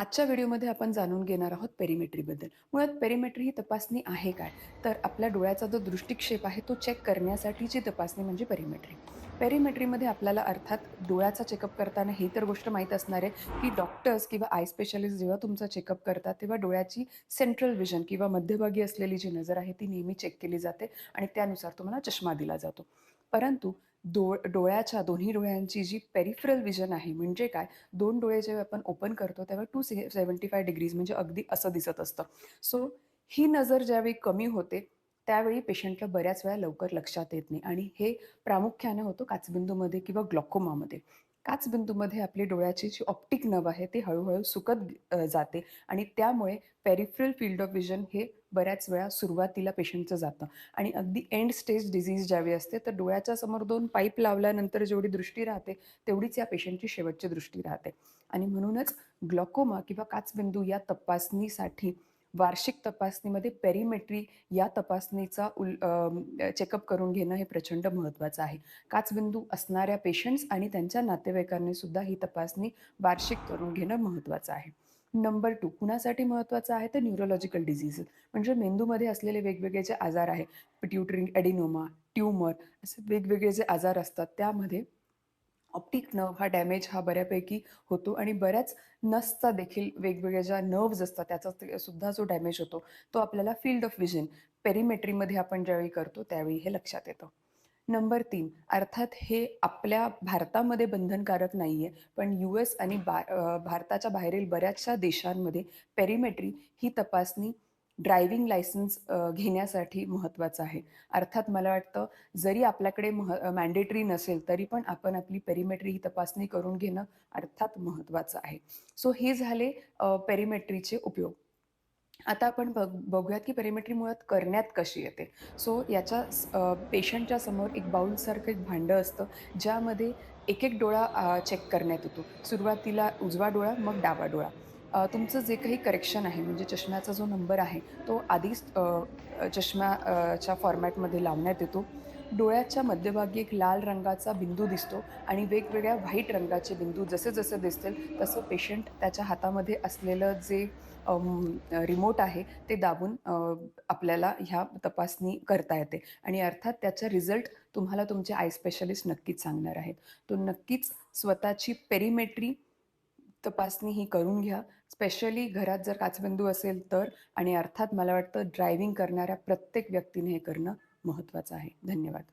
आजच्या व्हिडिओमध्ये आपण जाणून घेणार आहोत पेरिमेट्रीबद्दल. मुळात पेरिमेट्री ही तपासणी आहे काय? तर आपल्या डोळ्याचा जो दृष्टिक्षेप आहे तो चेक करण्यासाठीची तपासणी म्हणजे पेरिमेट्री. पेरिमेट्रीमध्ये आपल्याला अर्थात डोळ्याचा चेकअप करताना ही तर गोष्ट माहीत असणार आहे, की डॉक्टर्स किंवा आय स्पेशालिस्ट जेव्हा तुमचा चेकअप करतात, तेव्हा डोळ्याची सेंट्रल व्हिजन किंवा मध्यभागी असलेली जी नजर आहे ती नेहमी चेक केली जाते आणि त्यानुसार तुम्हाला चष्मा दिला जातो. परंतु डोळ्याच्या दोन्ही डोळ्यांची जी पेरिफरल व्हिजन आहे म्हणजे काय? 2 डोळे जेव्हा आपण ओपन करतो तेव्हा 275 डिग्रीज म्हणजे अगदी असं दिसत असतं. सो ही नजर ज्यावेळी कमी होते, त्यावेळी पेशंटला बऱ्याच वेळा लवकर लक्षात येत नाही आणि हे प्रामुख्याने होतं काचबिंदूमध्ये किंवा ग्लॉकोमामध्ये. काचबिंदूमध्ये आपली डोळ्याची जी ऑप्टिक नर्व्ह आहे ती हळू सुकत जाते आणि त्यामुळे पेरिफरल फील्ड ऑफ व्हिजन हे बऱ्याच वेळा सुरुवातीला पेशंटचं जातं आणि अगदी एंड स्टेज डिसीज ज्यावेळी असते, तर डोळ्याच्या समोर 2 पाईप लावल्यानंतर जेवढी दृष्टी राहते, तेवढीच या पेशंटची शेवटची दृष्टी राहते. आणि म्हणूनच ग्लॉकोमा किंवा काचबिंदू या तपासणीसाठी वार्षिक तपासणीमध्ये पेरिमेट्री या तपासणीचा चेकअप करून घेणं हे प्रचंड महत्त्वाचं आहे. काचबिंदू असणाऱ्या पेशंट्स आणि त्यांच्या नातेवाईकांनी सुद्धा ही तपासणी वार्षिक करून घेणं महत्त्वाचं आहे. नंबर 2 कुणासाठी महत्त्वाचं आहे तर न्यूरोलॉजिकल डिसीजेस म्हणजे मेंदूमध्ये असलेले वेगवेगळे जे आजार आहे, पिट्युटरी एडिनोमा, ट्यूमर असे वेगवेगळे जे आजार असतात त्यामध्ये ऑप्टिक नर्व्ह हा डॅमेज हा बऱ्यापैकी होतो आणि बऱ्याच नसचा देखील वेगवेगळ्या ज्या नर्व्हज असतात त्याचा सुद्धा जो डॅमेज होतो, तो आपल्याला फील्ड ऑफ व्हिजन पेरिमेट्रीमध्ये आपण ज्यावेळी करतो त्यावेळी हे लक्षात येतं. नंबर 3 अर्थात हे आपल्या भारतामध्ये बंधनकारक नाहीये, पण यूएस आणि भारताच्या बाहेरील बऱ्याचशा देशांमध्ये पेरिमेट्री ही तपासणी ड्रायव्हिंग लायसन्स घेण्यासाठी महत्त्वाचं आहे. अर्थात मला वाटतं जरी आपल्याकडे मॅन्डेटरी नसेल, तरी पण आपण आपली पेरिमेट्री ही तपासणी करून घेणं अर्थात महत्त्वाचं आहे. सो हे झाले पेरिमेट्रीचे उपयोग. आता आपण बघूयात की पेरिमेट्री मुळात करण्यात कशी येते. सो पेशंटच्या समोर एक बाउलसारखं एक भांडं असतं, ज्यामध्ये एक-एक डोळा चेक करण्यात येतो. सुरुवातीला उजवा डोळा, मग डावा डोळा. तुमचं जे काही करेक्शन आहे, म्हणजे चष्म्याचा जो नंबर आहे, तो आधीच च्या फॉर्मॅटमध्ये लावण्यात येतो. डोळ्याच्या मध्यभागी एक लाल रंगाचा बिंदू दिसतो आणि वेगवेगळ्या व्हाईट रंगाचे बिंदू जसे-जसे दिसतील, तसं पेशंट त्याच्या हातामध्ये असलेलं जे रिमोट आहे ते दाबून आपल्याला ह्या तपासणी करता येते आणि अर्थात त्याचा रिझल्ट तुम्हाला तुमचे आय स्पेशलिस्ट नक्कीच सांगणार आहेत. तो नक्कीच स्वतःची पेरिमेट्री तपासणी ही करून घ्या. स्पेशली घरात जर काचबिंदू असेल तर आणि अर्थात मला वाटतं ड्रायव्हिंग करणाऱ्या प्रत्येक व्यक्तीने हे करणं महत्त्वाचं आहे. धन्यवाद.